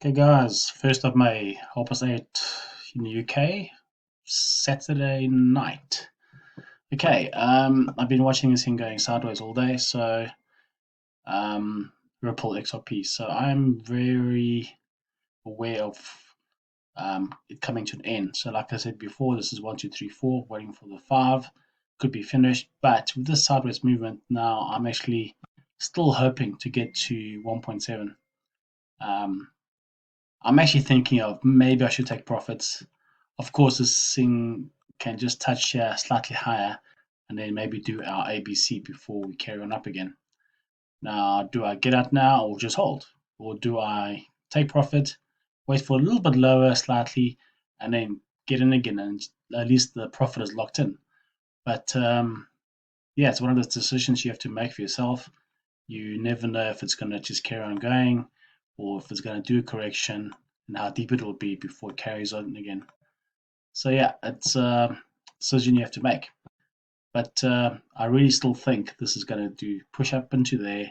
Okay, guys, 1st of May, 8:30 in the UK, Saturday night. Okay, I've been watching this thing going sideways all day, so Ripple XRP. So I'm very aware of it coming to an end. So, like I said before, this is 1, 2, 3, 4, waiting for the 5, could be finished. But with this sideways movement now, I'm actually still hoping to get to 1.7. Um, I'm actually thinking of maybe I should take profits. Of course, this thing can just touch slightly higher and then maybe do our ABC before we carry on up again. Now, do I get out now or just hold? Or do I take profit, wait for a little bit lower slightly, and then get in again and at least the profit is locked in? But yeah, it's one of those decisions you have to make for yourself. You never know if it's going to just carry on going or if it's going to do a correction and how deep it will be before it carries on again. So yeah, it's a decision you have to make. But I really still think this is going to do push up into there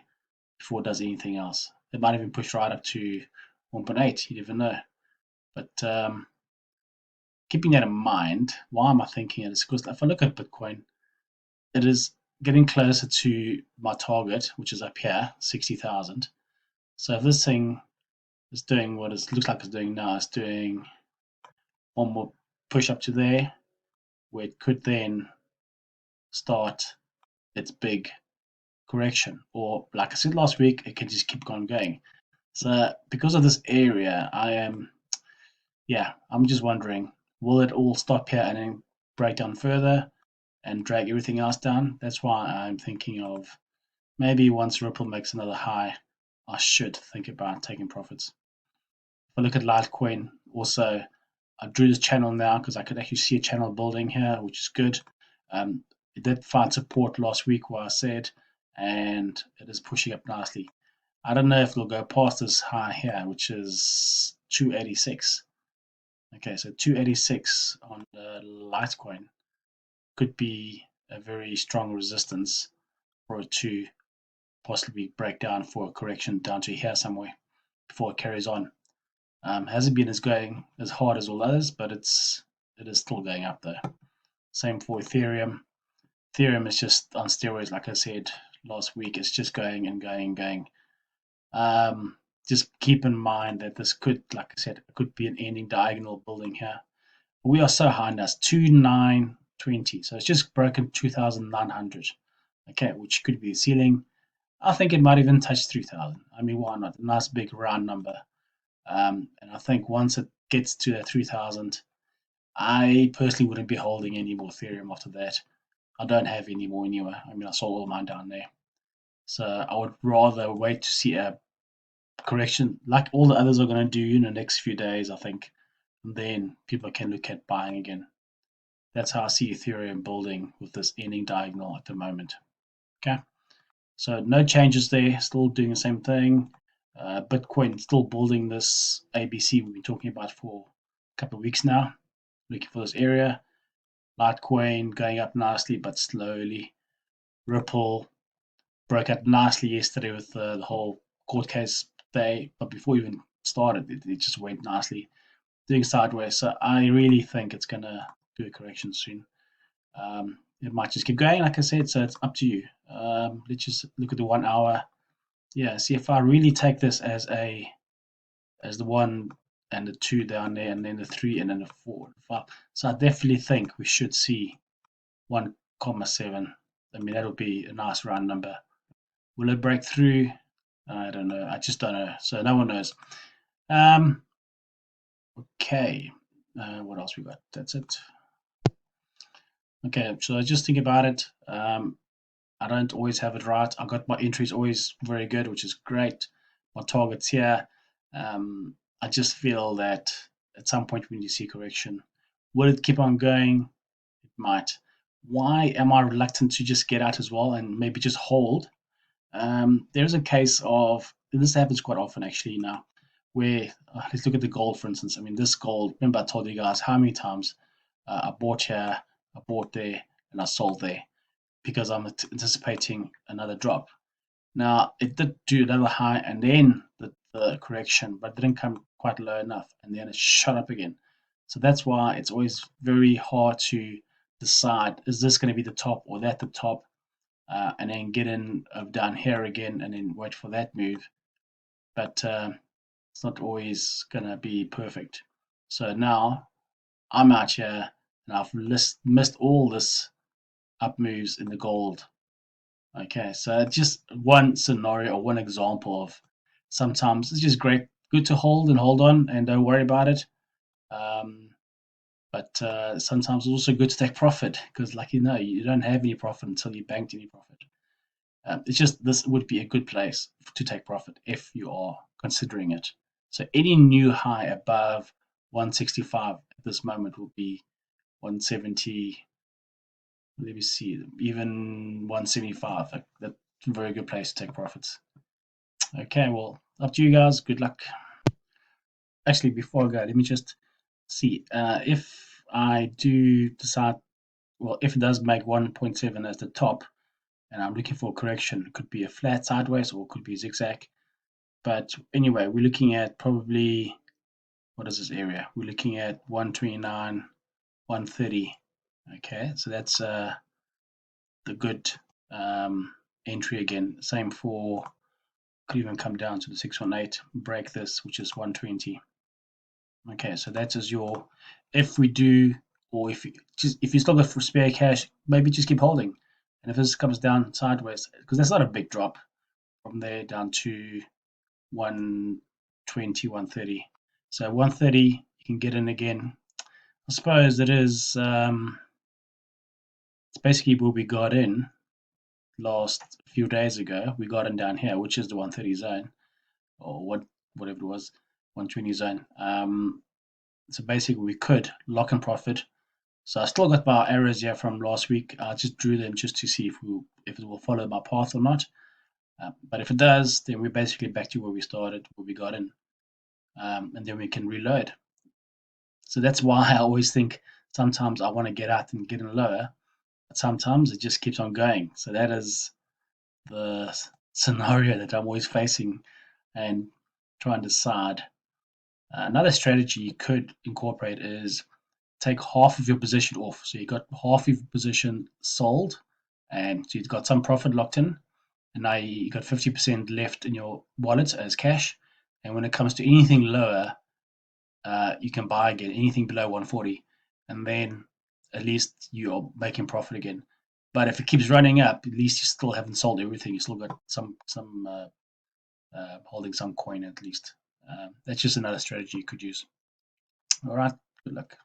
before it does anything else. It might even push right up to 1.8. You never know. But keeping that in mind, why am I thinking it? It's because if I look at Bitcoin, it is getting closer to my target, which is up here, 60,000. So if this thing is doing what it looks like it's doing now, it's doing one more push up to there, where it could then start its big correction. Or, like I said last week, it can just keep on going. So, because of this area, I'm just wondering, will it all stop here and then break down further and drag everything else down? That's why I'm thinking of maybe once Ripple makes another high, I should think about taking profits. If I look at Litecoin, also, I drew this channel now because I could actually see a channel building here, which is good. It did find support last week, where I said, and it is pushing up nicely. I don't know if it'll go past this high here, which is 286. Okay, so 286 on the Litecoin could be a very strong resistance for it to possibly break down for a correction down to here somewhere before it carries on. Hasn't been as going as hard as all others, but it is still going up though. Same for Ethereum. Ethereum is just on steroids, like I said last week. It's just going and going and going. Just keep in mind that this could, like I said, it could be an ending diagonal building here. We are so high now, it's 2920. So it's just broken 2900. Okay, which could be the ceiling. I think it might even touch 3000. I mean, why not? A nice big round number. And I think once it gets to that 3000, I personally wouldn't be holding any more Ethereum after that. I don't have any more anyway. I mean, I sold all mine down there. So I would rather wait to see a correction like all the others are going to do in the next few days, I think. And then people can look at buying again. That's how I see Ethereum building with this ending diagonal at the moment. Okay. So no changes there, still doing the same thing. Bitcoin still building this ABC we've been talking about for a couple of weeks now, looking for this area. Litecoin going up nicely but slowly. Ripple broke out nicely yesterday with the whole court case day, but before it even started, it just went nicely, doing sideways. So I really think it's going to do a correction soon. It might just keep going, like I said, so it's up to you. Let's just look at the 1 hour. Yeah, see if I really take this as the 1 and the 2 down there, and then the 3 and then the 4 and 5. So I definitely think we should see 1.7. I mean, that'll be a nice round number. Will it break through? I don't know. I just don't know. So no one knows. Okay. What else we got? That's it. Okay, so just think about it. I don't always have it right. I got my entries always very good, which is great. My targets here. I just feel that at some point when you see correction, will it keep on going? It might. Why am I reluctant to just get out as well and maybe just hold? There's a case of this happens quite often actually now, where let's look at the gold for instance. I mean, this gold. Remember, I told you guys how many times I bought here, I bought there, and I sold there because I'm anticipating another drop. Now, it did do another high, and then the the correction, but didn't come quite low enough, and then it shot up again. So that's why it's always very hard to decide, is this going to be the top or that the top, and then get in down here again and then wait for that move. But it's not always going to be perfect. So now I'm out here and I've missed all this up moves in the gold. Okay, so just one scenario or one example of sometimes it's just good to hold on and don't worry about it. But sometimes it's also good to take profit because, like you don't have any profit until you banked any profit. It's just this would be a good place to take profit if you are considering it. So any new high above 165 at this moment will be 170. Let me see, even 175. That's a very good place to take profits. Okay, well, up to you guys. Good luck. Actually, before I go, let me just see if I do decide. Well, if it does make 1.7 as the top, and I'm looking for a correction, it could be a flat sideways or it could be a zigzag. But anyway, we're looking at probably, what is this area? We're looking at 129, 130. Okay, so that's the good entry again. Same for, could even come down to the 618, break this, which is 120. Okay, so that is your, if we do, or if you still got for spare cash, maybe just keep holding. And if this comes down sideways, because that's not a big drop from there down to 120, 130. So 130, you can get in again. I suppose it is, it's basically where we got in last few days ago. We got in down here, which is the 130 zone, or whatever it was, 120 zone. So basically we could lock in profit. So I still got my arrows here from last week. I just drew them just to see if it will follow my path or not. But if it does, then we're basically back to where we started, where we got in. And then we can reload. So that's why I always think sometimes I want to get out and get in lower, but sometimes it just keeps on going. So that is the scenario that I'm always facing and trying to decide. Another strategy you could incorporate is take half of your position off. So you got half of your position sold, and so you've got some profit locked in, and now you got 50% left in your wallet as cash. And when it comes to anything lower, you can buy again anything below 140, and then at least you're making profit again. But if it keeps running up, at least you still haven't sold everything. You still got some holding some coin at least. That's just another strategy you could use. All right, good luck.